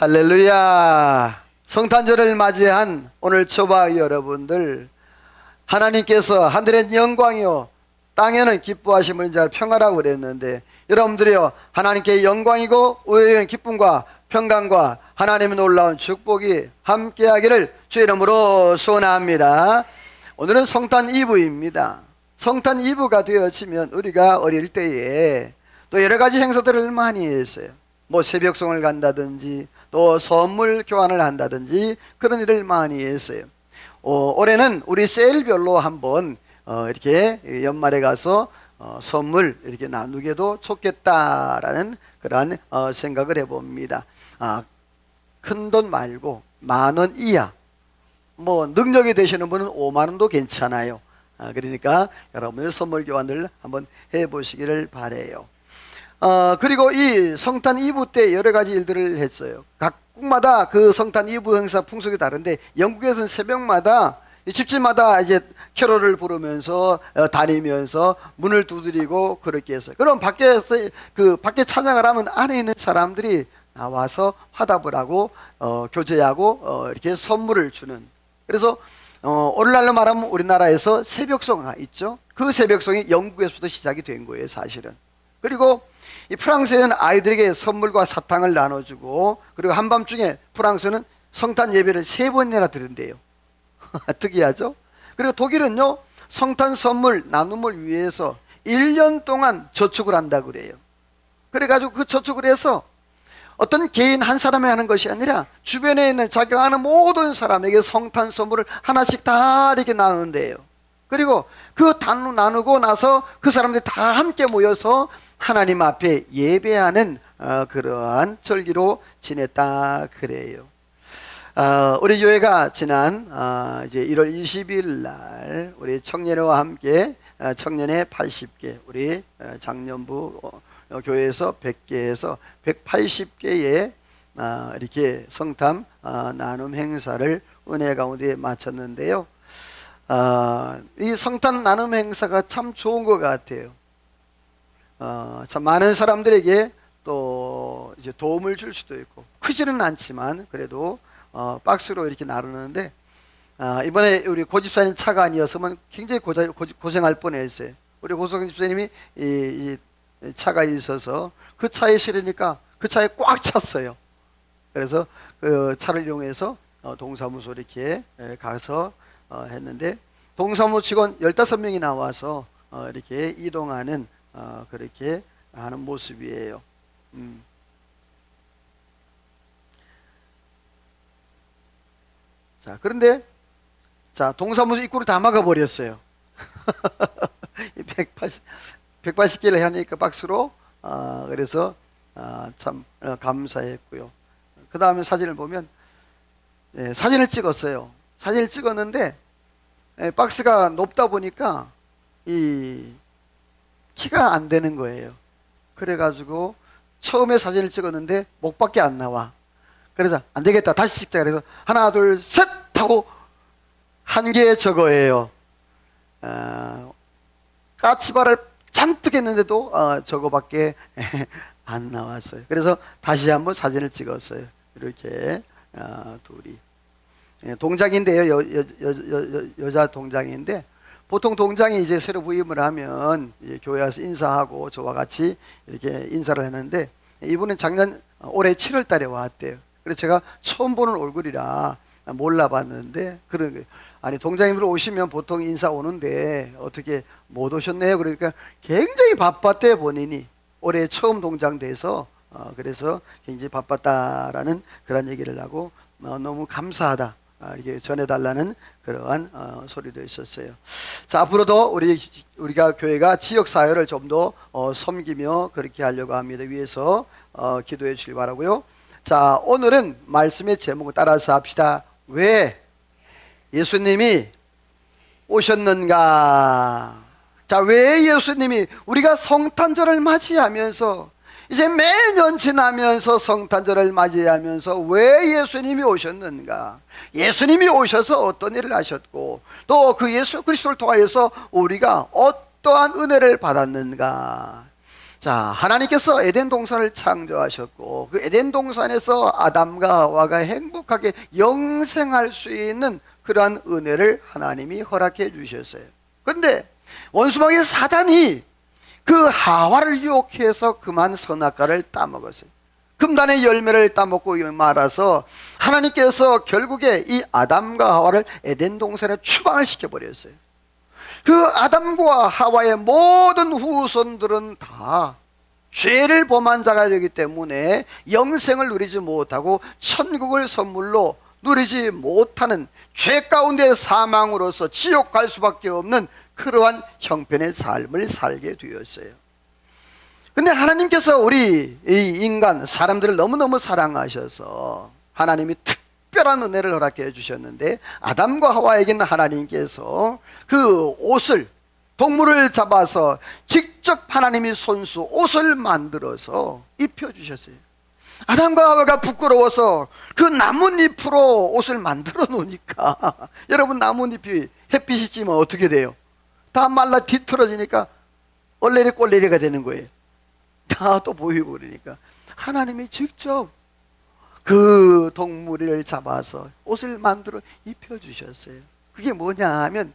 할렐루야. 성탄절을 맞이한 오늘 초박 여러분들, 하나님께서 하늘엔 영광이요 땅에는 기뻐하심을 인자 평화라고 그랬는데, 여러분들이요 하나님께 영광이고 우리에게는 기쁨과 평강과 하나님의 놀라운 축복이 함께하기를 주의 이름으로 소원합니다. 오늘은 성탄 이브입니다. 성탄 이브가 되어지면 우리가 어릴 때에 또 여러 가지 행사들을 많이 했어요. 뭐 새벽송을 간다든지 또 선물 교환을 한다든지 그런 일을 많이 했어요. 올해는 우리 셀별로 한번 이렇게 연말에 가서 선물 이렇게 나누게도 좋겠다라는 그러한 생각을 해봅니다. 큰 돈 말고 10,000원 이하, 뭐 능력이 되시는 분은 50,000원도 괜찮아요. 그러니까 여러분의 선물 교환을 한번 해보시기를 바래요. 그리고 이 성탄 이브 때 여러 가지 일들을 했어요. 각국마다 그 성탄 이브 행사 풍속이 다른데, 영국에서는 새벽마다 집집마다 이제 캐롤을 부르면서 다니면서 문을 두드리고 그렇게 했어요. 그럼 밖에서 밖에 찬양을 하면 안에 있는 사람들이 나와서 화답을 하고 교제하고 이렇게 선물을 주는. 그래서 오늘날로 말하면 우리나라에서 새벽송가 있죠. 그 새벽송이 영국에서부터 시작이 된 거예요, 사실은. 그리고 이 프랑스에는 아이들에게 선물과 사탕을 나눠주고, 그리고 한밤중에 프랑스는 성탄 예배를 3번이나 드린대요. 특이하죠? 그리고 독일은요 성탄 선물 나눔을 위해서 1년 동안 저축을 한다고 그래요. 그래가지고 그 저축을 해서 어떤 개인 한 사람이 하는 것이 아니라 주변에 있는 자기가 아는 모든 사람에게 성탄 선물을 하나씩 다 이렇게 나누는데요. 그리고 그 나누고 나서 그 사람들이 다 함께 모여서 하나님 앞에 예배하는 그러한 절기로 지냈다 그래요. 우리 교회가 지난 이제 1월 20일 날 우리 청년회와 함께 청년회 80개, 우리 장년부 교회에서 100개에서 180개의 이렇게 성탄 나눔 행사를 은혜 가운데 마쳤는데요. 이 성탄 나눔 행사가 참 좋은 것 같아요. 참 많은 사람들에게 또 이제 도움을 줄 수도 있고, 크지는 않지만 그래도 박스로 이렇게 나누는데, 이번에 우리 고집사님 차가 아니었으면 굉장히 고생할 뻔했어요. 우리 고집사님이 이 차가 있어서 그 차에 실으니까 그 차에 꽉 찼어요. 그래서 그 차를 이용해서 동사무소 이렇게 가서 했는데, 동사무소 직원 15명이 나와서 이렇게 이동하는 그렇게 하는 모습이에요. 자, 그런데 동사무소 입구를 다 막아버렸어요. 180개를 하니까 박스로. 그래서 참 감사했고요. 그 다음에 사진을 보면, 사진을 찍었어요. 사진을 찍었는데 박스가 높다 보니까 이 키가 안 되는 거예요. 그래가지고 처음에 사진을 찍었는데 목밖에 안 나와. 그래서 안 되겠다, 다시 찍자. 그래서 하나 둘 셋 하고 한 개 저거예요. 까치발을 잔뜩 했는데도 저거밖에 안 나왔어요. 그래서 다시 한번 사진을 찍었어요. 이렇게 둘이 동장인데요. 여자 동장인데, 보통 동장이 이제 새로 부임을 하면 교회 와서 인사하고 저와 같이 이렇게 인사를 했는데, 이분은 올해 7월 달에 왔대요. 그래서 제가 처음 보는 얼굴이라 몰라봤는데, 그런 거예요. 아니, 동장님들 오시면 보통 인사 오는데 어떻게 못 오셨네요. 그러니까 굉장히 바빴대요, 본인이. 올해 처음 동장 돼서 그래서 굉장히 바빴다라는 그런 얘기를 하고, 너무 감사하다 이렇게 전해달라는 그러한 소리도 있었어요. 자, 앞으로도 우리가 교회가 지역 사회를 좀 더 섬기며 그렇게 하려고 합니다. 위해서 기도해 주시기 바라고요. 자, 오늘은 말씀의 제목을 따라서 합시다. 왜 예수님이 오셨는가? 자, 왜 예수님이, 우리가 성탄절을 맞이하면서 이제 매년 지나면서 성탄절을 맞이하면서 왜 예수님이 오셨는가? 예수님이 오셔서 어떤 일을 하셨고, 또 그 예수 그리스도를 통하여서 우리가 어떠한 은혜를 받았는가? 자, 하나님께서 에덴 동산을 창조하셨고 그 에덴 동산에서 아담과 하와가 행복하게 영생할 수 있는 그러한 은혜를 하나님이 허락해 주셨어요. 그런데 원수마귀 사단이 그 하와를 유혹해서 그만 선악과를 따먹었어요. 금단의 열매를 따먹고 말아서 하나님께서 결국에 이 아담과 하와를 에덴 동산에 추방을 시켜버렸어요. 그 아담과 하와의 모든 후손들은 다 죄를 범한 자가 되기 때문에 영생을 누리지 못하고 천국을 선물로 누리지 못하는 죄 가운데 사망으로서 지옥 갈 수밖에 없는 그러한 형편의 삶을 살게 되었어요. 근데 하나님께서 우리 이 인간 사람들을 너무너무 사랑하셔서 하나님이 특별한 은혜를 허락해 주셨는데 아담과 하와에게는 하나님께서 그 옷을 동물을 잡아서 직접 하나님이 손수 옷을 만들어서 입혀주셨어요. 아담과 하와가 부끄러워서 그 나뭇잎으로 옷을 만들어 놓으니까 여러분 나뭇잎이 햇빛이 찌면 어떻게 돼요? 다 말라 뒤틀어지니까 얼레리 꼴레리가 되는 거예요. 다 또 보이고 그러니까 하나님이 직접 그 동물을 잡아서 옷을 만들어 입혀주셨어요. 그게 뭐냐 하면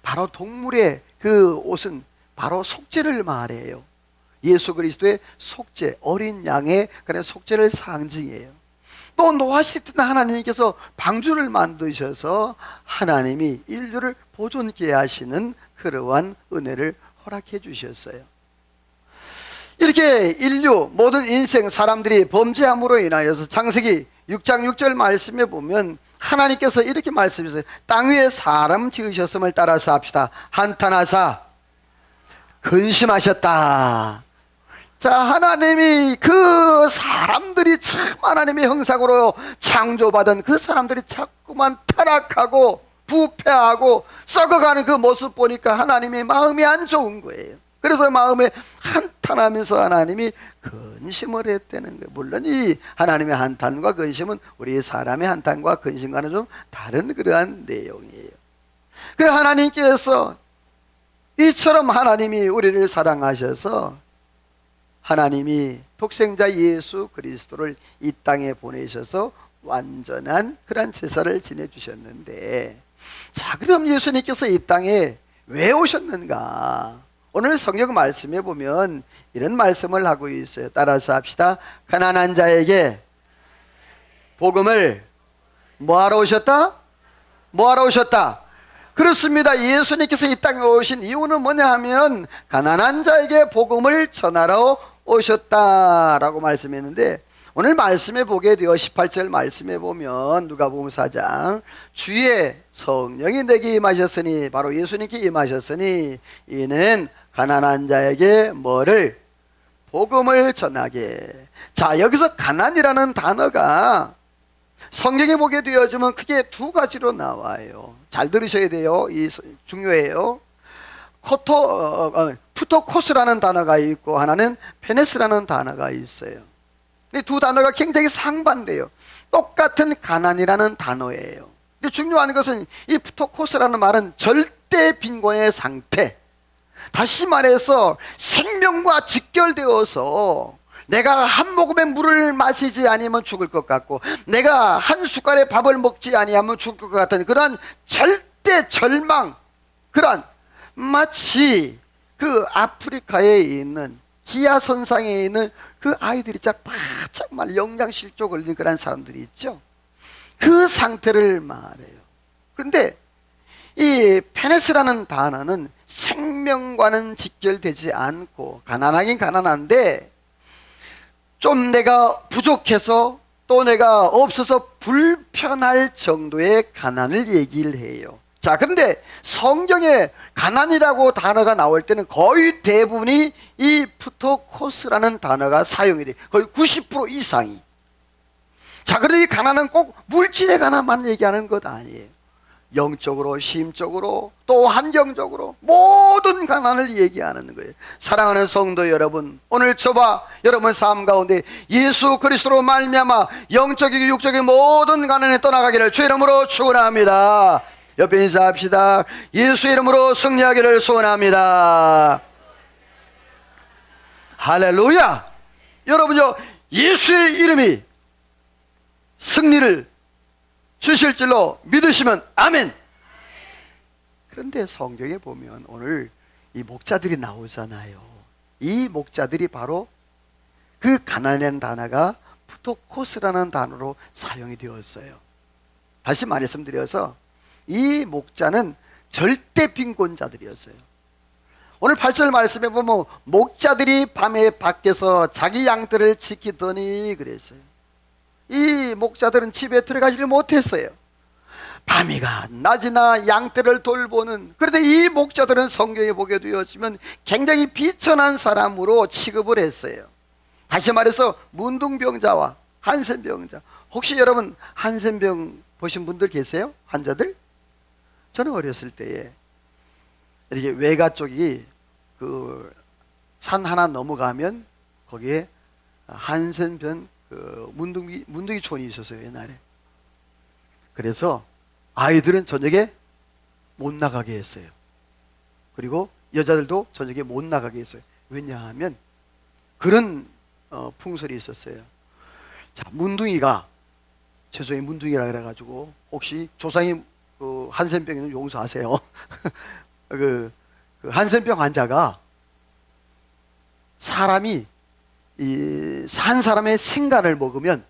바로 동물의 그 옷은 바로 속죄를 말해요. 예수 그리스도의 속죄, 어린 양의 그런 속죄를 상징해요. 또 노하실 때는 하나님께서 방주를 만드셔서 하나님이 인류를 보존케 하시는 그러한 은혜를 허락해 주셨어요. 이렇게 인류 모든 인생 사람들이 범죄함으로 인하여서 창세기 6장 6절 말씀에 보면 하나님께서 이렇게 말씀하셨어요. 땅 위에 사람 지으셨음을 따라서 합시다. 한탄하사 근심하셨다. 자, 하나님이 그 사람들이 참 하나님의 형상으로 창조받은 그 사람들이 자꾸만 타락하고 부패하고 썩어가는 그 모습 보니까 하나님의 마음이 안 좋은 거예요. 그래서 마음에 한탄하면서 하나님이 근심을 했다는 거예요. 물론 이 하나님의 한탄과 근심은 우리 사람의 한탄과 근심과는 좀 다른 그러한 내용이에요. 그 하나님께서 이처럼 하나님이 우리를 사랑하셔서 하나님이 독생자 예수 그리스도를 이 땅에 보내셔서 완전한 그런 제사를 지내주셨는데, 자, 그럼 예수님께서 이 땅에 왜 오셨는가? 오늘 성경 말씀에 보면 이런 말씀을 하고 있어요. 따라서 합시다. 가난한 자에게 복음을 뭐하러 오셨다? 뭐하러 오셨다? 그렇습니다. 예수님께서 이 땅에 오신 이유는 뭐냐 하면 가난한 자에게 복음을 전하러 오셨다라고 말씀했는데, 오늘 말씀에 보게 되어 18절 말씀에 보면 누가복음 4장 주의 성령이 내게 임하셨으니, 바로 예수님께 임하셨으니 이는 가난한 자에게 뭐를? 복음을 전하게. 자, 여기서 가난이라는 단어가 성경에 보게 되어지면 크게 두 가지로 나와요. 잘 들으셔야 돼요. 이 중요해요. 푸토코스라는 단어가 있고 하나는 페네스라는 단어가 있어요. 이 두 단어가 굉장히 상반돼요. 똑같은 가난이라는 단어예요. 근데 중요한 것은 이 푸토코스라는 말은 절대 빈곤의 상태, 다시 말해서 생명과 직결되어서 내가 한 모금의 물을 마시지 아니하면 죽을 것 같고 내가 한 숟갈의 밥을 먹지 아니하면 죽을 것 같은 그러한 절대 절망, 그러한 마치 그 아프리카에 있는 기아선상에 있는 그 아이들이 바짝 말 영양실조 걸린 그런 사람들이 있죠. 그 상태를 말해요. 그런데 이 페네스라는 단어는 생명과는 직결되지 않고 가난하긴 가난한데 좀 내가 부족해서 또 내가 없어서 불편할 정도의 가난을 얘기를 해요. 자, 그런데 성경에 가난이라고 단어가 나올 때는 거의 대부분이 이 푸토코스라는 단어가 사용이 돼요. 거의 90% 이상이. 자, 그런데 이 가난은 꼭 물질의 가난만 얘기하는 것 아니에요. 영적으로, 심적으로, 또 환경적으로 모든 가난을 얘기하는 거예요. 사랑하는 성도 여러분, 오늘 저와 여러분 삶 가운데 예수 그리스도로 말미암아 영적이고 육적인 모든 가난에 떠나가기를 주 이름으로 축원합니다. 옆에 인사합시다. 예수 이름으로 승리하기를 소원합니다. 할렐루야! 여러분요, 예수의 이름이 승리를 주실 줄로 믿으시면 아멘. 그런데 성경에 보면 오늘 이 목자들이 나오잖아요. 이 목자들이 바로 그 가난이라는 단어가 푸토코스라는 단어로 사용이 되었어요. 다시 말씀드려서 이 목자는 절대 빈곤자들이었어요. 오늘 8절 말씀에 보면 목자들이 밤에 밖에서 자기 양들을 지키더니 그랬어요. 이 목자들은 집에 들어가지를 못했어요. 밤이가 낮이나 양떼를 돌보는, 그런데 이 목자들은 성경에 보게 되었지만 굉장히 비천한 사람으로 취급을 했어요. 다시 말해서 문둥병자와 한센병자. 혹시 여러분 한센병 보신 분들 계세요? 환자들? 저는 어렸을 때에 이렇게 외가 쪽이 그 산 하나 넘어가면 거기에 한센병 그 문둥이촌이 있었어요, 옛날에. 그래서 아이들은 저녁에 못 나가게 했어요. 그리고 여자들도 저녁에 못 나가게 했어요. 왜냐하면 그런 풍설이 있었어요. 자, 문둥이가, 죄송해요, 문둥이라 그래가지고 혹시 조상이 그 한센병에는 용서하세요. 그 한센병 환자가 사람이 산 사람의 생간을 먹으면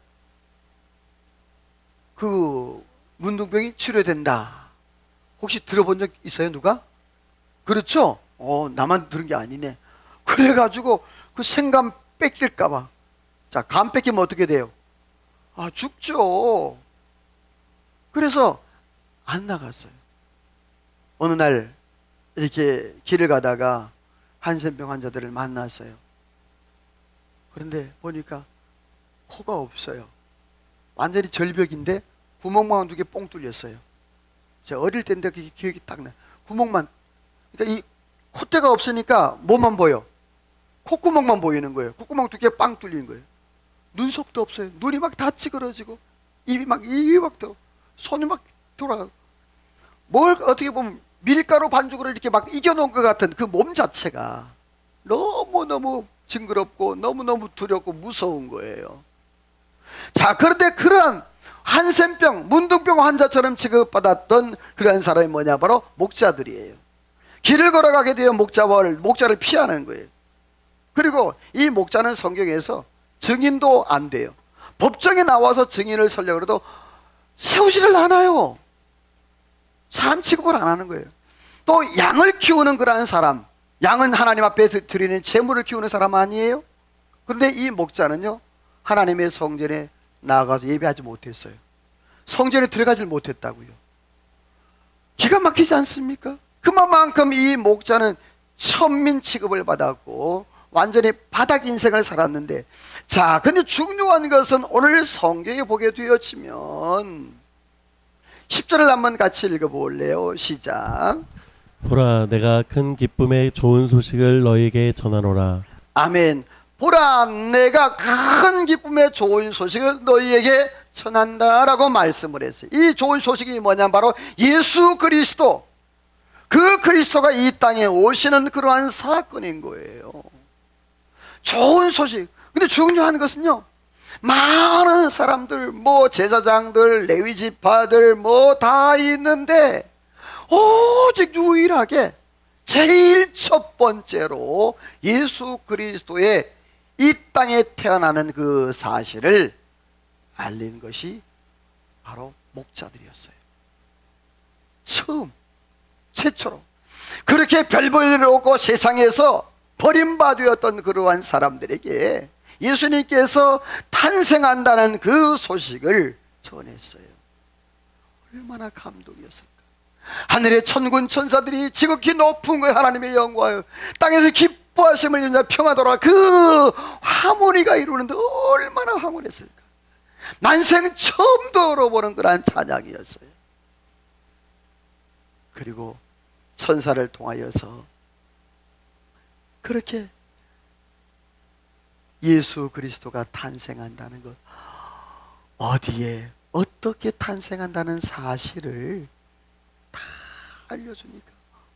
그 문둥병이 치료된다. 혹시 들어본 적 있어요, 누가? 그렇죠? 나만 들은 게 아니네. 그래가지고 그 생간 뺏길까봐. 자, 간 뺏기면 어떻게 돼요? 죽죠. 그래서 안 나갔어요. 어느 날 이렇게 길을 가다가 한센병 환자들을 만났어요. 그런데 보니까 코가 없어요. 완전히 절벽인데 구멍만 2개 뽕 뚫렸어요. 제가 어릴 때인데 그게 기억이 딱 나요. 구멍만. 그러니까 이 콧대가 없으니까 뭐만 보여? 콧구멍만 보이는 거예요. 콧구멍 2개 빵 뚫린 거예요. 눈썹도 없어요. 눈이 막 다 찌그러지고 입이 막 손이 막 돌아가고, 뭘 어떻게 보면 밀가루 반죽으로 이렇게 막 이겨놓은 것 같은 그 몸 자체가 너무너무 징그럽고 너무너무 두렵고 무서운 거예요. 자, 그런데 그런 한센병, 문둥병 환자처럼 취급받았던 그런 사람이 뭐냐? 바로 목자들이에요. 길을 걸어가게 되면 목자를 피하는 거예요. 그리고 이 목자는 성경에서 증인도 안 돼요. 법정에 나와서 증인을 서려고 해도 세우지를 않아요. 사람 취급을 안 하는 거예요. 또 양을 키우는 그러한 사람, 양은 하나님 앞에 드리는 제물을 키우는 사람 아니에요? 그런데 이 목자는요, 하나님의 성전에 나아가서 예배하지 못했어요. 성전에 들어가지 못했다고요. 기가 막히지 않습니까? 그만큼 이 목자는 천민 취급을 받았고 완전히 바닥 인생을 살았는데, 자, 근데 중요한 것은 오늘 성경에 보게 되었지만 10절을 한번 같이 읽어볼래요? 시작. 보라, 내가 큰 기쁨의 좋은 소식을 너희에게 전하노라. 아멘. 보라, 내가 큰 기쁨의 좋은 소식을 너희에게 전한다라고 말씀을 했어요. 이 좋은 소식이 뭐냐면 바로 예수 그리스도, 그 그리스도가 이 땅에 오시는 그러한 사건인 거예요. 좋은 소식. 근데 중요한 것은요, 많은 사람들, 제사장들, 레위 지파들 다 있는데 오직 유일하게 제일 첫 번째로 예수 그리스도의 이 땅에 태어나는 그 사실을 알린 것이 바로 목자들이었어요. 최초로 그렇게 별 볼 일 없고 세상에서 버림받았던 그러한 사람들에게 예수님께서 탄생한다는 그 소식을 전했어요. 얼마나 감동이었을까. 하늘의 천군 천사들이 지극히 높은 그 하나님의 영광을, 땅에서 기뻐하심을 인자 평하더라, 그 하모니가 이루는데 얼마나 황홀했을까. 난생 처음 들어보는 그러한 찬양이었어요. 그리고 천사를 통하여서 그렇게 예수 그리스도가 탄생한다는 것, 어디에 어떻게 탄생한다는 사실을 다 알려주니까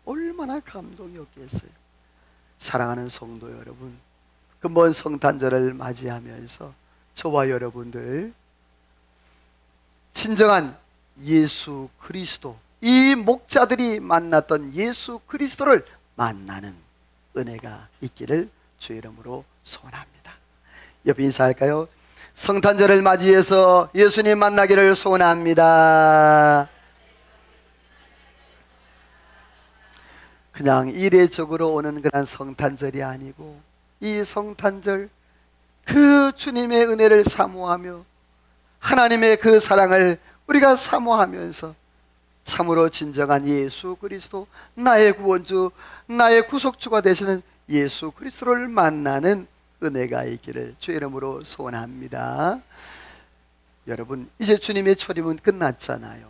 얼마나 감동이었겠어요. 사랑하는 성도 여러분, 그 먼 성탄절을 맞이하면서 저와 여러분들 진정한 예수 그리스도, 이 목자들이 만났던 예수 그리스도를 만나는 은혜가 있기를 주 이름으로 소원합니다. 옆에 인사할까요? 성탄절을 맞이해서 예수님 만나기를 소원합니다. 그냥 이례적으로 오는 그런 성탄절이 아니고 이 성탄절 그 주님의 은혜를 사모하며 하나님의 그 사랑을 우리가 사모하면서 참으로 진정한 예수 그리스도, 나의 구원주, 나의 구속주가 되시는 예수 그리스도를 만나는 은혜가 있기를 주 이름으로 소원합니다. 여러분, 이제 주님의 초림은 끝났잖아요.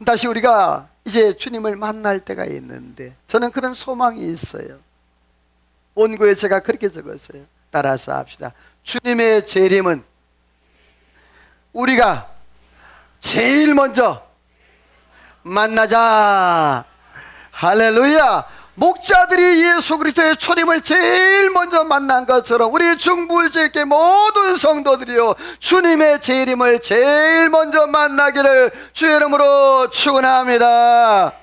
다시 우리가 이제 주님을 만날 때가 있는데 저는 그런 소망이 있어요. 원고에 제가 그렇게 적었어요. 따라서 합시다. 주님의 재림은 우리가 제일 먼저 만나자. 할렐루야. 목자들이 예수 그리스도의 초림을 제일 먼저 만난 것처럼 우리 중부일제교회 모든 성도들이요 주님의 재림을 제일 먼저 만나기를 주의 이름으로 축원합니다.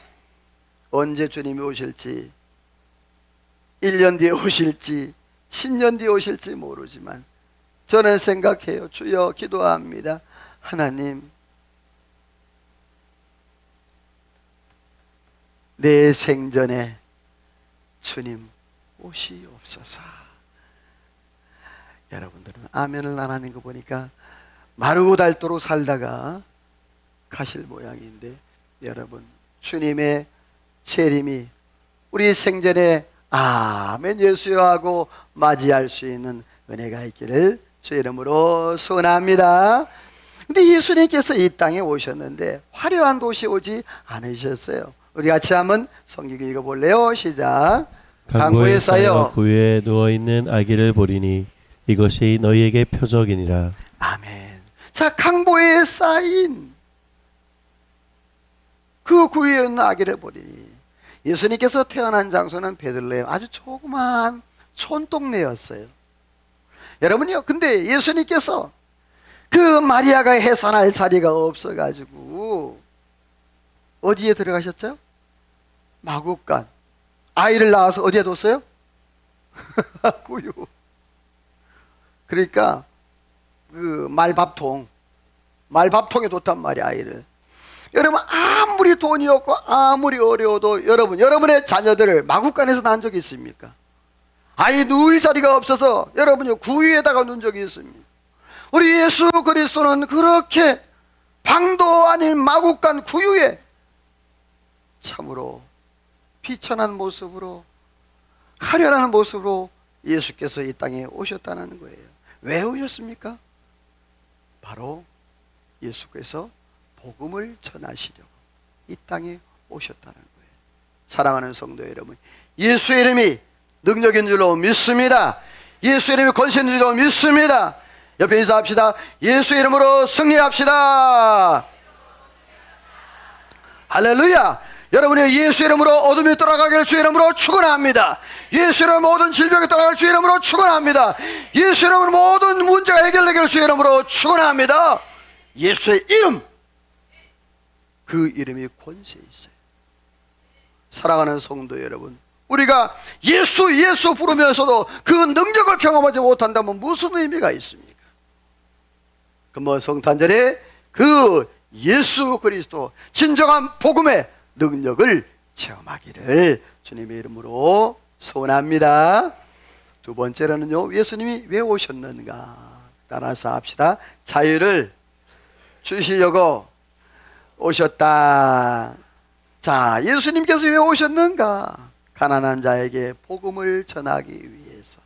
언제 주님이 오실지, 1년 뒤에 오실지 10년 뒤에 오실지 모르지만 저는 생각해요. 주여, 기도합니다. 하나님, 내 생전에 주님 오시옵소서. 여러분들은 아멘을 안 하는 거 보니까 마르고 닳도록 살다가 가실 모양인데, 여러분, 주님의 재림이 우리 생전에 아멘 예수여 하고 맞이할 수 있는 은혜가 있기를 주 이름으로 소원합니다. 근데 예수님께서 이 땅에 오셨는데 화려한 도시 오지 않으셨어요. 우리 같이 한번 성경 읽어볼래요? 시작. 강보에 쌓여 구유에 누워있는 아기를 보리니 이것이 너희에게 표적이니라. 아멘. 자, 강보에 쌓인 그 구유에 있는 아기를 보리니, 예수님께서 태어난 장소는 베들레헴, 아주 조그만 촌동네였어요. 여러분요, 근데 예수님께서 그 마리아가 해산할 자리가 없어가지고 어디에 들어가셨죠? 마구간. 아이를 낳아서 어디에 뒀어요? 구유. 그러니까 그 말밥통에 뒀단 말이야, 아이를. 여러분, 아무리 돈이 없고 아무리 어려워도 여러분의 자녀들을 마구간에서 낳은 적이 있습니까? 아이 누울 자리가 없어서 여러분이 구유에다가 놓은 적이 있습니다. 우리 예수 그리스도는 그렇게 방도 아닌 마구간 구유에 참으로 비천한 모습으로, 화려한 모습으로 예수께서 이 땅에 오셨다는 거예요. 왜 오셨습니까? 바로 예수께서 복음을 전하시려고 이 땅에 오셨다는 거예요. 사랑하는 성도 여러분, 예수의 이름이 능력인 줄로 믿습니다. 예수의 이름이 권세인 줄로 믿습니다. 옆에 인사합시다. 예수의 이름으로 승리합시다. 할렐루야. 여러분의 예수 이름으로 어둠이 떠나가길 주의 이름으로 축원합니다. 예수 이름으로 모든 질병이 떠나갈 주의 이름으로 축원합니다. 예수 이름으로 모든 문제가 해결되길 주의 이름으로 축원합니다. 예수의 이름, 그 이름이 권세 있어요. 사랑하는 성도 여러분, 우리가 예수 부르면서도 그 능력을 경험하지 못한다면 무슨 의미가 있습니까? 그 성탄절에 그 예수 그리스도 진정한 복음의 능력을 체험하기를 주님의 이름으로 소원합니다. 두 번째로는요, 예수님이 왜 오셨는가? 따라서 합시다. 자유를 주시려고 오셨다. 자, 예수님께서 왜 오셨는가? 가난한 자에게 복음을 전하기 위해서.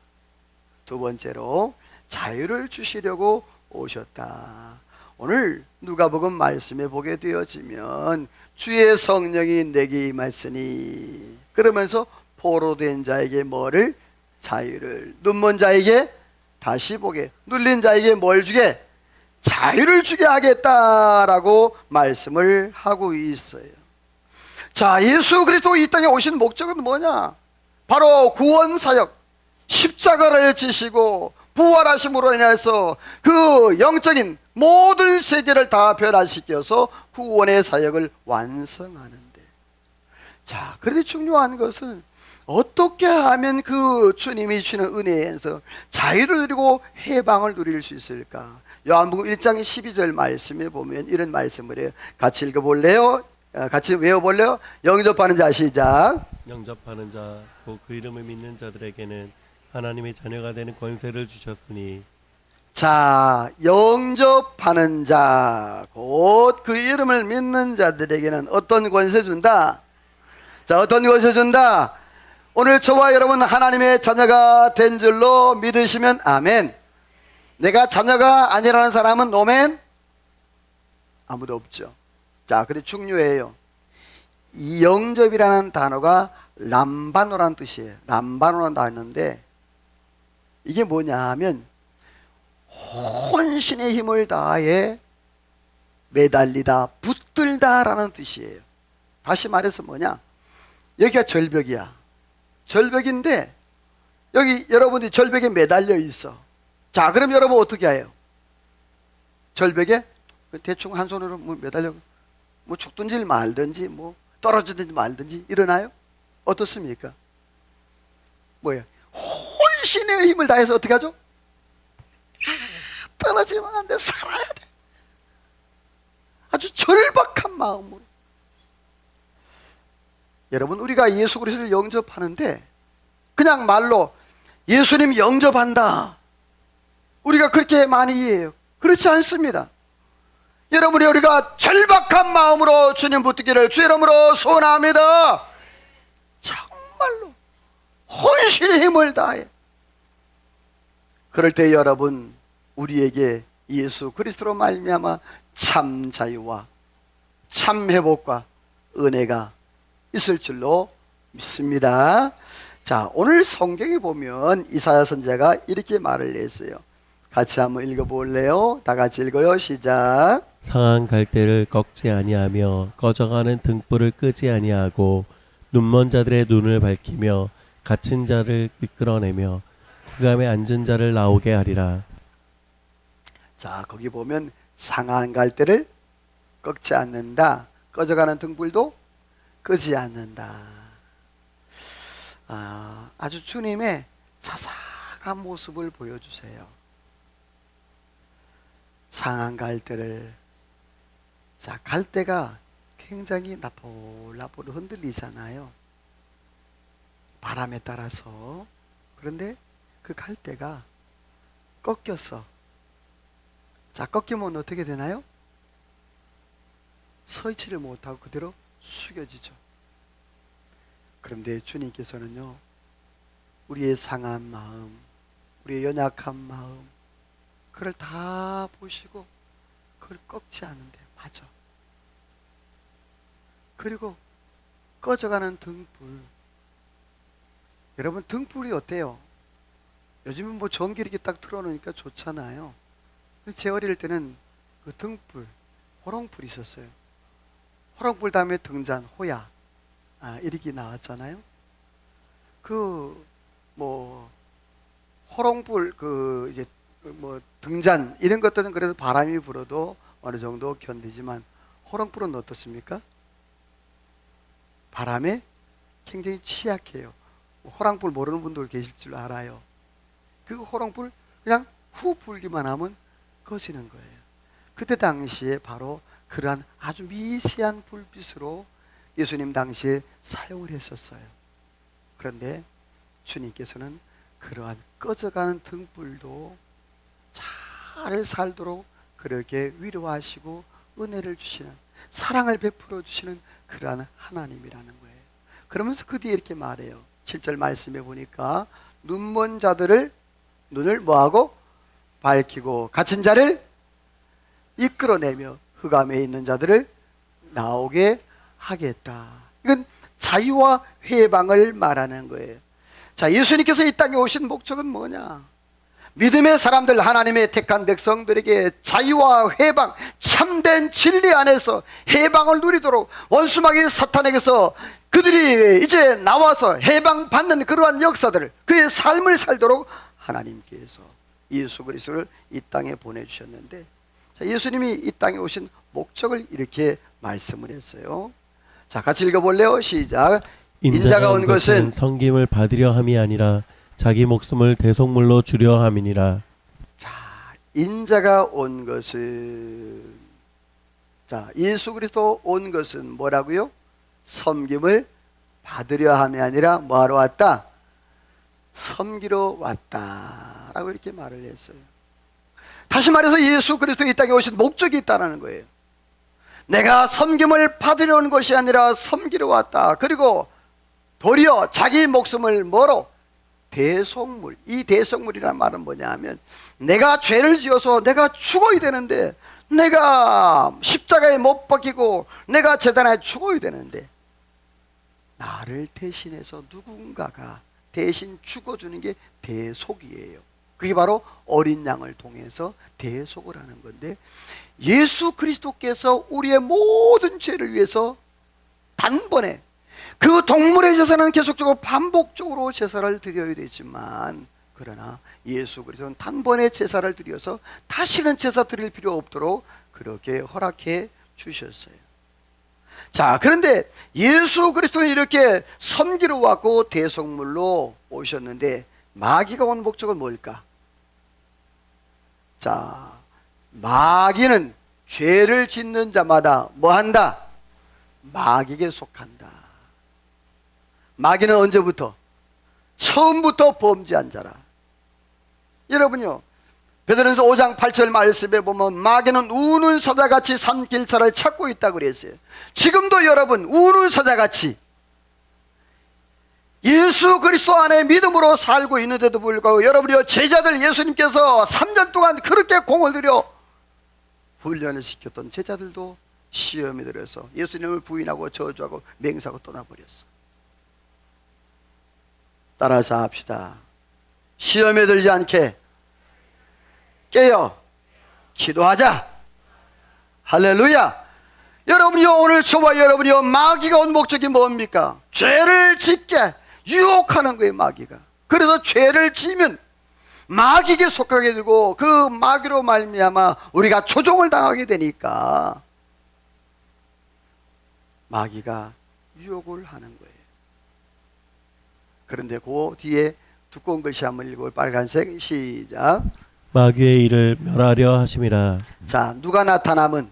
두 번째로 자유를 주시려고 오셨다. 오늘 누가복음 말씀에 보게 되어지면 주의 성령이 내게 임하시니, 그러면서 포로된 자에게 뭐를? 자유를, 눈먼 자에게 다시 보게, 눌린 자에게 뭘 주게? 자유를 주게 하겠다라고 말씀을 하고 있어요. 자, 예수 그리스도 이 땅에 오신 목적은 뭐냐? 바로 구원사역, 십자가를 지시고 부활하심으로 인해서 그 영적인 모든 세계를 다 변화시켜서 구원의 사역을 완성하는데, 자, 그런데 중요한 것은 어떻게 하면 그 주님이 주시는 은혜에서 자유를 누리고 해방을 누릴 수 있을까? 요한복음 1장 12절 말씀에 보면 이런 말씀을 해요. 같이 읽어볼래요? 같이 외워볼래요? 영접하는 자 시작. 영접하는 자, 곧 그 이름을 믿는 자들에게는 하나님의 자녀가 되는 권세를 주셨으니. 자, 영접하는 자, 곧 그 이름을 믿는 자들에게는 어떤 권세 준다? 자, 어떤 권세 준다? 오늘 저와 여러분 하나님의 자녀가 된 줄로 믿으시면 아멘. 내가 자녀가 아니라는 사람은 노멘? 아무도 없죠. 자, 근데 중요해요. 이 영접이라는 단어가 람바노라는 뜻이에요. 람바노라는 단어인데 이게 뭐냐 하면 혼신의 힘을 다해 매달리다, 붙들다라는 뜻이에요. 다시 말해서 뭐냐? 여기가 절벽이야. 절벽인데 여기 여러분이 절벽에 매달려 있어. 자, 그럼 여러분 어떻게 해요? 절벽에 대충 한 손으로 뭐 매달려 뭐 죽든지 말든지 뭐 떨어지든지 말든지 일어나요? 어떻습니까? 뭐예요? 혼신의 힘을 다해서 어떻게 하죠? 떨어지면 안 돼. 살아야 돼. 아주 절박한 마음으로. 여러분, 우리가 예수 그리스도를 영접하는데 그냥 말로 예수님 영접한다, 우리가 그렇게 많이 이해해요. 그렇지 않습니다. 여러분이 우리가 절박한 마음으로 주님 붙들기를 주 이름으로 소원합니다. 정말로 혼신의 힘을 다해. 그럴 때 여러분, 우리에게 예수 그리스도로 말미암아 참 자유와 참 회복과 은혜가 있을 줄로 믿습니다. 자, 오늘 성경에 보면 이사야 선지자가 이렇게 말을 했어요. 같이 한번 읽어볼래요? 다 같이 읽어요. 시작. 상한 갈대를 꺾지 아니하며 꺼져가는 등불을 끄지 아니하고 눈먼 자들의 눈을 밝히며 갇힌 자를 이끌어내며 흑암에 앉은 자를 나오게 하리라. 자, 거기 보면 상한 갈대를 꺾지 않는다, 꺼져가는 등불도 끄지 않는다. 아주 주님의 자상한 모습을 보여주세요. 상한 갈대를, 자, 갈대가 굉장히 나폴나폴 흔들리잖아요, 바람에 따라서. 그런데 그 갈대가 꺾였어. 자, 꺾이면 어떻게 되나요? 서 있지를 못하고 그대로 숙여지죠. 그런데 주님께서는요, 우리의 상한 마음, 우리의 연약한 마음, 그걸 다 보시고 그걸 꺾지 않는데, 맞아. 그리고 꺼져가는 등불. 여러분, 등불이 어때요? 요즘은 뭐 전기 이렇게 딱 틀어놓으니까 좋잖아요. 제 어릴 때는 그 등불, 호롱불이 있었어요. 호롱불 다음에 등잔, 호야, 이렇게 나왔잖아요. 호롱불, 이제 뭐 등잔 이런 것들은 그래도 바람이 불어도 어느 정도 견디지만 호롱불은 어떻습니까? 바람에 굉장히 취약해요. 호롱불 모르는 분들 계실 줄 알아요. 그 호롱불 그냥 후 불기만 하면 꺼지는 거예요. 그때 당시에 바로 그러한 아주 미세한 불빛으로 예수님 당시에 사용을 했었어요. 그런데 주님께서는 그러한 꺼져가는 등불도 잘 살도록 그렇게 위로하시고 은혜를 주시는, 사랑을 베풀어 주시는 그러한 하나님이라는 거예요. 그러면서 그 뒤에 이렇게 말해요. 7절 말씀에 보니까 눈먼 자들을 눈을 뭐하고? 밝히고 갇힌 자를 이끌어내며 흑암에 있는 자들을 나오게 하겠다. 이건 자유와 회방을 말하는 거예요. 자, 예수님께서 이 땅에 오신 목적은 뭐냐? 믿음의 사람들, 하나님의 택한 백성들에게 자유와 해방, 참된 진리 안에서 해방을 누리도록 원수마귀 사탄에게서 그들이 이제 나와서 해방받는 그러한 역사들을, 그의 삶을 살도록 하나님께서 예수 그리스도를 이 땅에 보내주셨는데, 예수님이 이 땅에 오신 목적을 이렇게 말씀을 했어요. 자, 같이 읽어볼래요? 시작. 인자가 온 것은 섬김을 받으려 함이 아니라 자기 목숨을 대속물로 주려 함이니라. 자, 인자가 온 것은, 자, 예수 그리스도 온 것은 뭐라고요? 섬김을 받으려 함이 아니라 뭐하러 왔다? 섬기러 왔다라고 이렇게 말을 했어요. 다시 말해서 예수 그리스도 이 땅에 오신 목적이 있다는 거예요. 내가 섬김을 받으려 온 것이 아니라 섬기러 왔다. 그리고 도리어 자기 목숨을 뭐로? 대속물. 이 대속물이라는 말은 뭐냐 하면, 내가 죄를 지어서 내가 죽어야 되는데, 내가 십자가에 못 박히고 내가 제단에 죽어야 되는데, 나를 대신해서 누군가가 대신 죽어주는 게 대속이에요. 그게 바로 어린 양을 통해서 대속을 하는 건데, 예수 그리스도께서 우리의 모든 죄를 위해서 단번에, 그 동물의 제사는 계속적으로 반복적으로 제사를 드려야 되지만, 그러나 예수 그리스도는 단번에 제사를 드려서 다시는 제사 드릴 필요 없도록 그렇게 허락해 주셨어요. 자, 그런데 예수 그리스도는 이렇게 섬기러 왔고 대속물로 오셨는데, 마귀가 온 목적은 뭘까? 자, 마귀는 죄를 짓는 자마다 뭐한다? 마귀에게 속한다. 마귀는 언제부터? 처음부터 범죄한 자라. 여러분요, 베드로전서 5장 8절 말씀에 보면 마귀는 우는 사자같이 삼킬 자를 찾고 있다고 그랬어요. 지금도 여러분 우는 사자같이 예수 그리스도 안에 믿음으로 살고 있는데도 불구하고, 여러분이 제자들, 예수님께서 3년 동안 그렇게 공을 들여 훈련을 시켰던 제자들도 시험에 들어서 예수님을 부인하고 저주하고 맹세하고 떠나버렸어. 따라서 합시다. 시험에 들지 않게 깨어 기도하자. 할렐루야. 여러분이요, 오늘 저와 여러분이요, 마귀가 온 목적이 뭡니까? 죄를 짓게 유혹하는 거예요, 마귀가. 그래서 죄를 지면 마귀에게 속하게 되고, 그 마귀로 말미암아 우리가 조종을 당하게 되니까 마귀가 유혹을 하는 거예요. 그런데 그 뒤에 두꺼운 글씨 한번 읽어볼. 빨간색. 시작. 마귀의 일을 멸하려 하심이라. 자, 누가 나타남은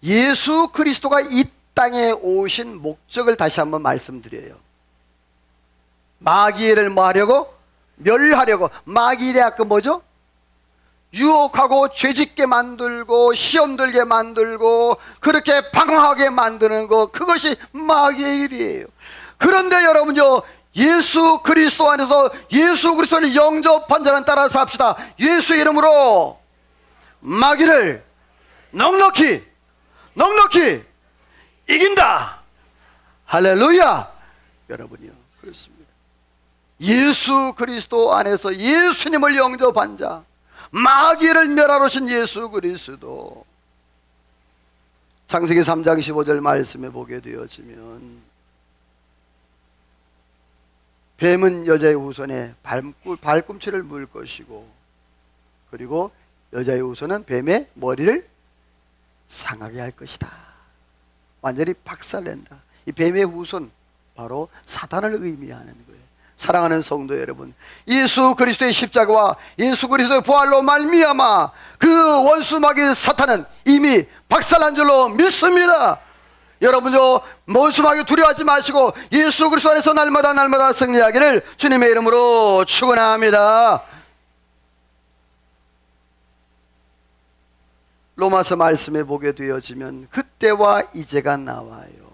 예수 그리스도가 이 땅에 오신 목적을 다시 한번 말씀드려요. 마귀를 뭐 하려고? 멸하려고. 마귀의 아까 뭐죠? 유혹하고 죄짓게 만들고 시험 들게 만들고 그렇게 방황하게 만드는 거, 그것이 마귀의 일이에요. 그런데 여러분요, 예수 그리스도 안에서 예수 그리스도를 영접한 자는 따라서 합시다. 예수 이름으로 마귀를 넉넉히 이긴다. 할렐루야. 여러분이요, 그렇습니다. 예수 그리스도 안에서 예수님을 영접한 자, 마귀를 멸하러 오신 예수 그리스도. 창세기 3장 15절 말씀에 보게 되어지면, 뱀은 여자의 후손에 발꿈치를 물 것이고, 그리고 여자의 후손은 뱀의 머리를 상하게 할 것이다. 완전히 박살낸다. 이 뱀의 후손, 바로 사단을 의미하는 거예요. 사랑하는 성도 여러분, 예수 그리스도의 십자가와 예수 그리스도의 부활로 말미암아 그 원수 마귀 사탄은 이미 박살난 줄로 믿습니다. 여러분도 원수 마귀 두려워하지 마시고 예수 그리스도 안에서 날마다 승리하기를 주님의 이름으로 축원합니다. 로마서 말씀에 보게 되어지면 그때와 이제가 나와요.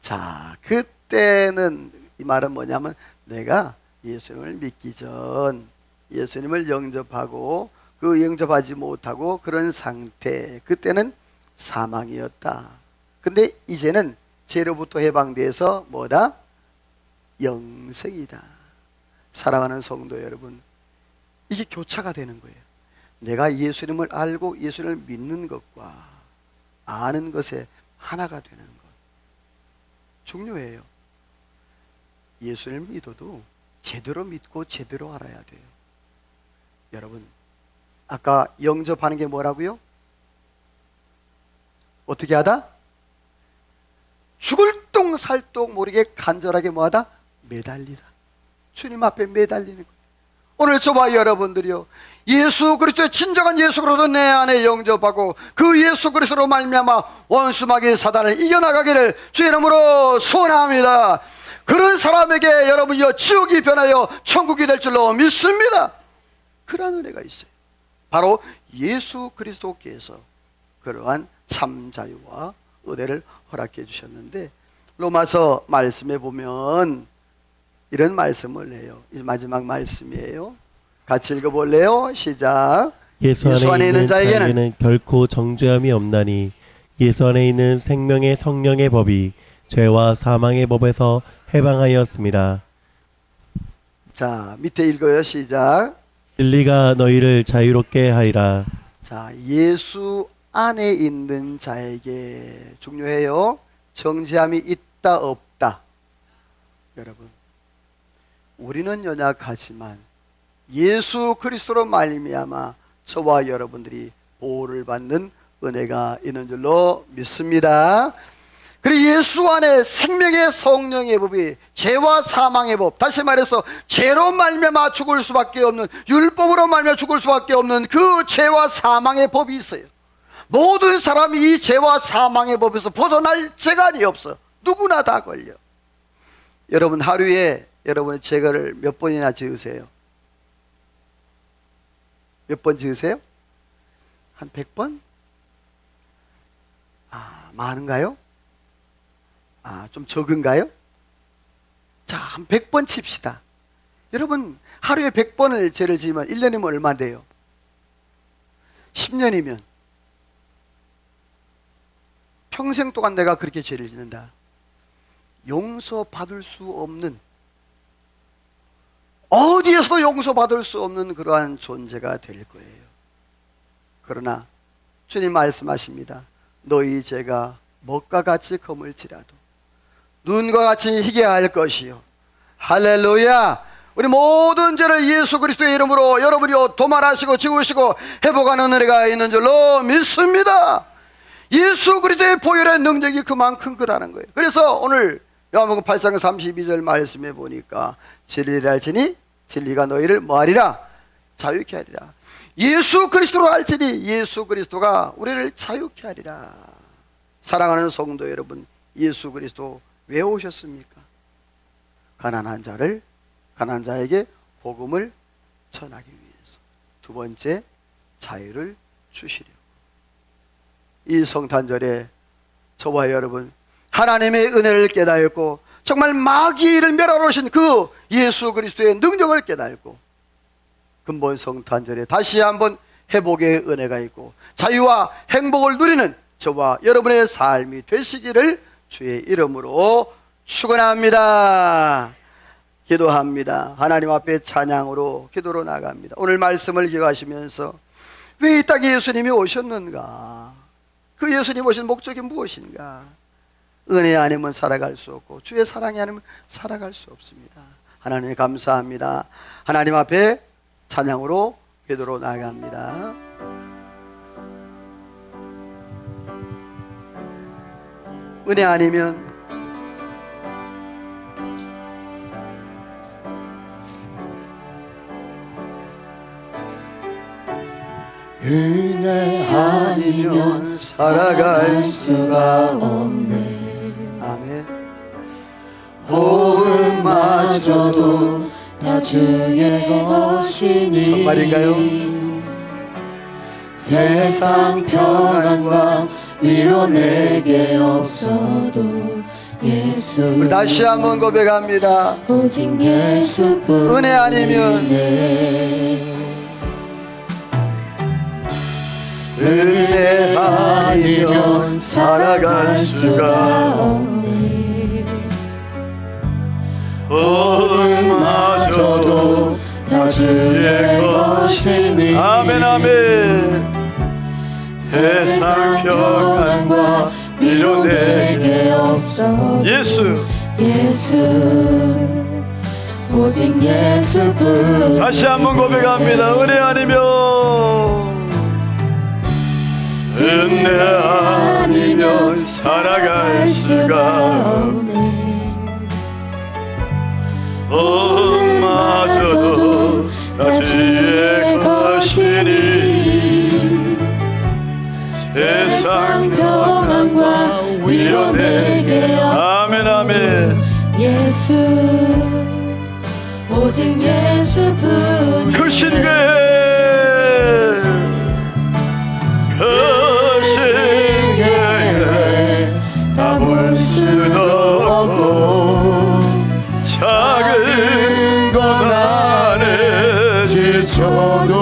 자, 그때는, 이 말은 뭐냐면, 내가 예수님을 믿기 전 예수님을 영접하고 그 영접하지 못하고 그런 상태, 그때는 사망이었다. 근데 이제는 죄로부터 해방돼서 뭐다? 영생이다. 사랑하는 성도 여러분, 이게 교차가 되는 거예요. 내가 예수님을 알고 예수님을 믿는 것과 아는 것에 하나가 되는 것. 중요해요. 예수를 믿어도 제대로 믿고 제대로 알아야 돼요. 여러분, 아까 영접하는 게 뭐라고요? 어떻게 하다? 죽을 똥 살 똥 모르게 간절하게 뭐하다? 매달리다. 주님 앞에 매달리는 거예요. 오늘 저와 여러분들이요, 예수 그리스도의 진정한 예수 그리스도 내 안에 영접하고 그 예수 그리스도로 말미암아 원수마귀 사단을 이겨나가기를 주의 이름으로 소원합니다. 그런 사람에게 여러분이요, 지옥이 변하여 천국이 될 줄로 믿습니다. 그러한 은혜가 있어요. 바로 예수 그리스도께서 그러한 참 자유와 은혜를 허락해 주셨는데, 로마서 말씀에 보면 이런 말씀을 해요. 이 마지막 말씀이에요. 같이 읽어볼래요? 시작. 예수 안에 있는 자에게는 결코 정죄함이 없나니 예수 안에 있는 생명의 성령의 법이 죄와 사망의 법에서 해방하였습니다. 자, 밑에 읽어요. 시작. 진리가 너희를 자유롭게 하리라. 자, 예수 안에 있는 자에게 중요해요. 정죄함이 있다 없다. 여러분, 우리는 연약하지만 예수 그리스도로 말미암아 저와 여러분들이 보호를 받는 은혜가 있는 줄로 믿습니다. 그리고 예수 안에 생명의 성령의 법이 죄와 사망의 법, 다시 말해서 죄로 말미암아 죽을 수밖에 없는, 율법으로 말미암아 죽을 수밖에 없는 그 죄와 사망의 법이 있어요. 모든 사람이 이 죄와 사망의 법에서 벗어날 재간이 없어. 누구나 다 걸려. 여러분, 하루에 여러분 죄를 몇 번이나 지으세요? 몇 번 지으세요? 한 100번? 많은가요? 좀 적은가요? 자, 한 100번 칩시다. 여러분, 하루에 100번을 죄를 지으면 1년이면 얼마 돼요? 10년이면 평생 동안 내가 그렇게 죄를 짓는다. 용서받을 수 없는, 어디에서도 용서받을 수 없는 그러한 존재가 될 거예요. 그러나 주님 말씀하십니다. 너희 죄가 먹과 같이 거물지라도 눈과 같이 희게 할 것이요. 할렐루야. 우리 모든 죄를 예수 그리스도의 이름으로 여러분이 도말하시고 지우시고 회복하는 은혜가 있는 줄로 믿습니다. 예수 그리스도의 보혈의 능력이 그만큼 크다는 거예요. 그래서 오늘 요한복음 8장 32절 말씀에 보니까 진리를 알지니 진리가 너희를 뭐하리라? 자유케 하리라. 예수 그리스도로 알지니 예수 그리스도가 우리를 자유케 하리라. 사랑하는 성도 여러분, 예수 그리스도 왜 오셨습니까? 가난한 자에게 복음을 전하기 위해서. 두 번째, 자유를 주시려고. 이 성탄절에 저와 여러분 하나님의 은혜를 깨닫고 정말 마귀를 멸하러 오신 그 예수 그리스도의 능력을 깨닫고 근본 성탄절에 다시 한번 회복의 은혜가 있고 자유와 행복을 누리는 저와 여러분의 삶이 되시기를 주의 이름으로 축원합니다. 기도합니다. 하나님 앞에 찬양으로 기도로 나갑니다. 오늘 말씀을 기억하시면서 왜 이 땅에 예수님이 오셨는가? 그 예수님 오신 목적이 무엇인가? 은혜 아니면 살아갈 수 없고 주의 사랑이 아니면 살아갈 수 없습니다. 하나님 감사합니다. 하나님 앞에 찬양으로 기도로 나갑니다. 은혜 아니면 은혜 아니면 살아갈 수가 없네. 아멘. 호흡마저도 다 주의 것이니 정말인가요? 세상 평안과 위로 내게 없어도 예수 우리 다시 한번 고백합니다. 오직 예수뿐 은혜 아니면 은혜 아니면 살아갈 수가 없네. 호흡마저도 다 주의 것이니 아멘 아멘. 세상 평안과 위로 내게 없어 예수. 예수 오직 예수뿐 다시 한번 고백합니다. 은혜 아니면 살아갈 수가 없네 마저도 다 주의 것이니 세상 평안과 위로 내게 없어 아멘 아멘. 예수 오직 예수뿐 그 신께 다 볼 수도 없고 작은 것 안에 지쳐도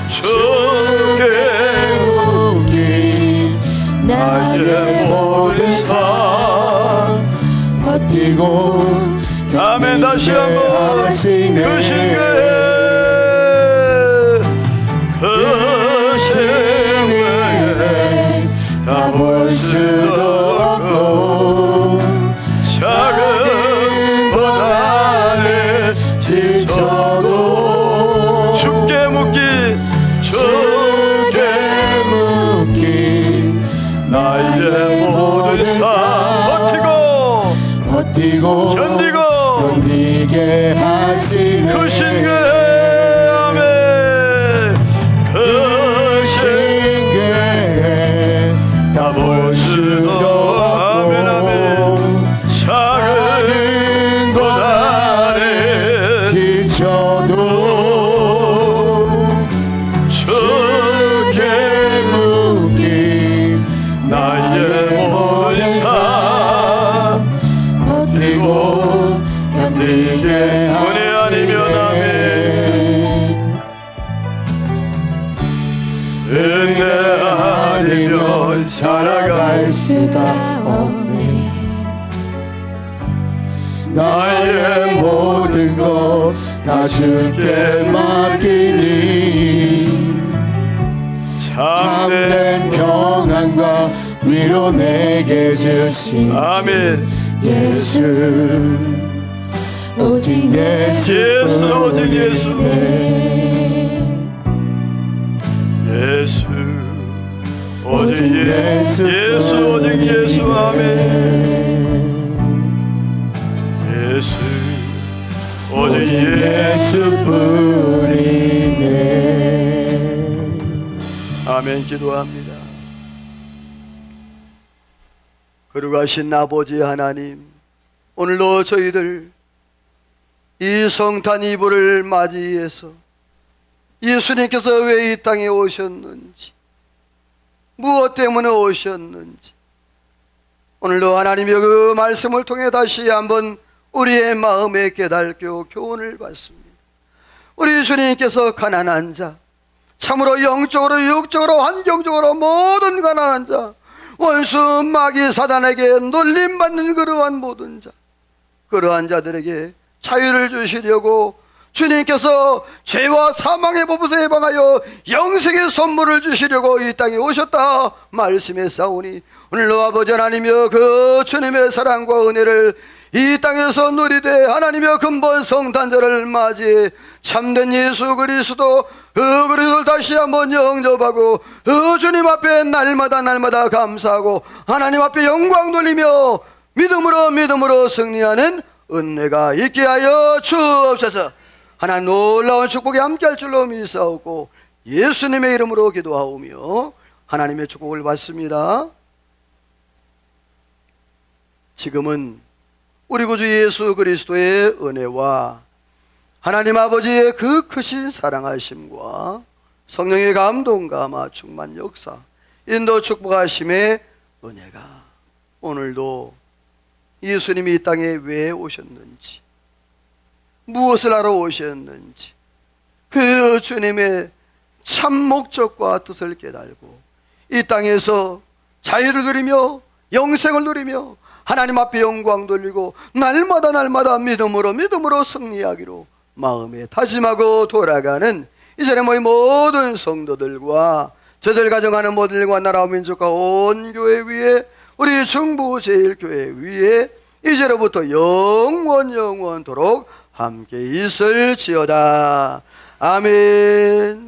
주께 묶인 나의 모든 삶 버티고 아멘. 다시 한번 그 신께 다 볼 수도 없고 작은 것 안에 지쳐도 주께 묶인 나의 모든 삶 버티고 견디게 하시네 그 신께 아멘. 그 신께 다 볼 수도 없고 아멘 아멘. 작은 것 안에 지쳐도 주께 묶인 나의 모든 삶 버티고 견디게 은혜 아니면 아멘. 은혜 아니면 살아갈 수가 없네 나의 모든 것 다 주께 맡기니 참된 평안과 위로 내게 주신 아멘. 예수 오직 예수뿐이네 예수 오직 예수 오직 예수 아멘. 예수 오직 예수뿐이네 아멘. 기도합니다. 거룩하신 아버지 하나님, 오늘도 저희들 이 성탄 이브를 맞이해서 예수님께서 왜 이 땅에 오셨는지, 무엇 때문에 오셨는지 오늘도 하나님의 그 말씀을 통해 다시 한번 우리의 마음에 깨닫고 교훈을 받습니다. 우리 주님께서 가난한 자, 참으로 영적으로 육적으로 환경적으로 모든 가난한 자, 원수 마귀 사단에게 놀림받는 그러한 모든 자, 그러한 자들에게 자유를 주시려고 주님께서 죄와 사망의 법에서 해방하여 영생의 선물을 주시려고 이 땅에 오셨다 말씀했사오니, 오늘도 아버지 하나님이여 그 주님의 사랑과 은혜를 이 땅에서 누리되 하나님의 근본 성탄절을 맞이해 참된 예수 그리스도 그 그리스도를 다시 한번 영접하고 그 주님 앞에 날마다 감사하고 하나님 앞에 영광 돌리며 믿음으로 승리하는 은혜가 있게 하여 주옵소서. 하나님 놀라운 축복에 함께할 줄로 믿사오고 예수님의 이름으로 기도하오며 하나님의 축복을 받습니다. 지금은 우리 구주 예수 그리스도의 은혜와 하나님 아버지의 그 크신 사랑하심과 성령의 감동과 충만 역사, 인도 축복하심의 은혜가 오늘도 예수님이 이 땅에 왜 오셨는지, 무엇을 하러 오셨는지 그 주님의 참 목적과 뜻을 깨달고 이 땅에서 자유를 누리며 영생을 누리며 하나님 앞에 영광 돌리고 날마다 믿음으로 승리하기로 마음에 다짐하고 돌아가는 이전에 모인 모든 성도들과 저들 가정하는 모든과 나라와 민족과 온 교회 위에 우리 중부제일교회 위에 이제로부터 영원토록 함께 있을지어다. 아멘.